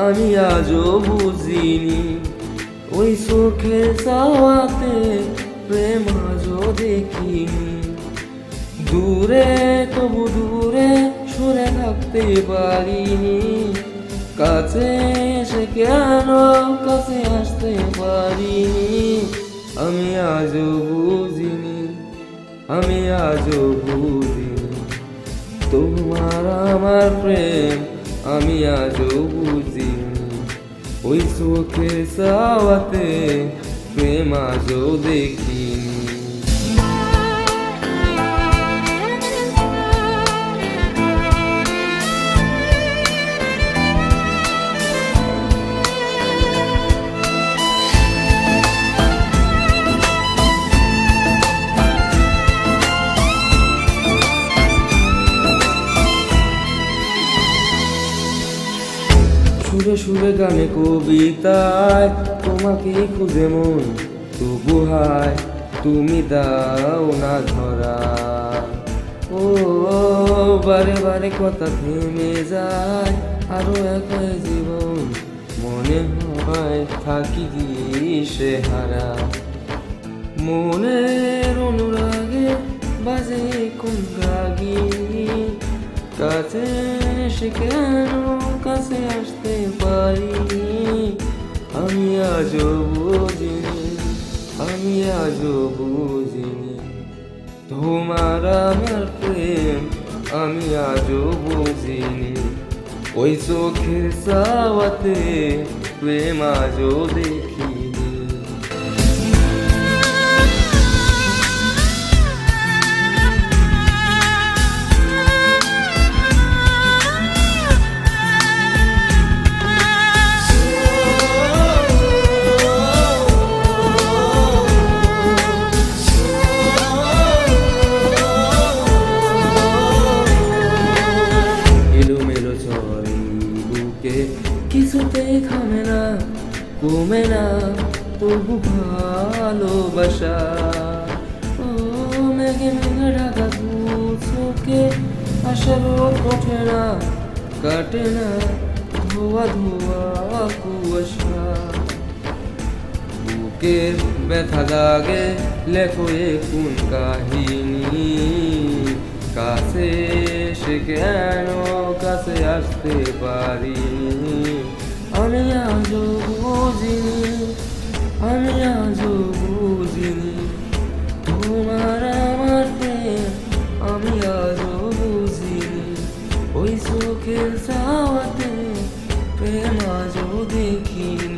আমি আজও বুঝিনি। ওই চোখের চাওয়াতে প্রেম আজও দেখিনি। দূরে তবু দূরে সরে থাকতে পারিনি। কাছে এসে কেন কাছে আসতে পারিনি। আমি আজও বুঝিনি, আমি আজও বুঝিনি তোমার আমার প্রেম আমি আজও বুঝিনি। ওই চোখের চাওয়াতে প্রেম আজও দেখিনি। সুরে সুরে গানে কবিতায় তোমাকেই খুঁজে মন, তবু হায় তুমি দাও না ধরা। ও বারে বারে কথা থেমে যায়, আরো একাই জীবন মনে হয় থাকি দিশে হারা। মনের অনুরাগে বাজে কোন রাগিনী, কাছে এসে কেন কাছে আসতে পারিনি। আমি আজও বুঝিনি, আমি আজও বুঝিনি তোমার আমার প্রেম আমি আজও বুঝিনি। ওই চোখের চাওয়াতে প্রেম আজও দেখিনি। কিছুতেই থামে না কমে না তবু ভালোবাসা। ও মেঘে মেঘে ঢাকা দু চোখে আশার ওঠে না কাটে না ধোয়া ধোয়া কুয়াশা। বুকের ব্যথা দাগে লেখো এ কোন কাহিনী, কাছে সে কেন কাছে আসতে পারিনি। আমি আজও বুঝিনি, আমি আজও বুঝিনি তোমার আমার প্রেম আমি আজও বুঝিনি। ওই চোখের চাওয়াতে প্রেম আজও দেখিনি।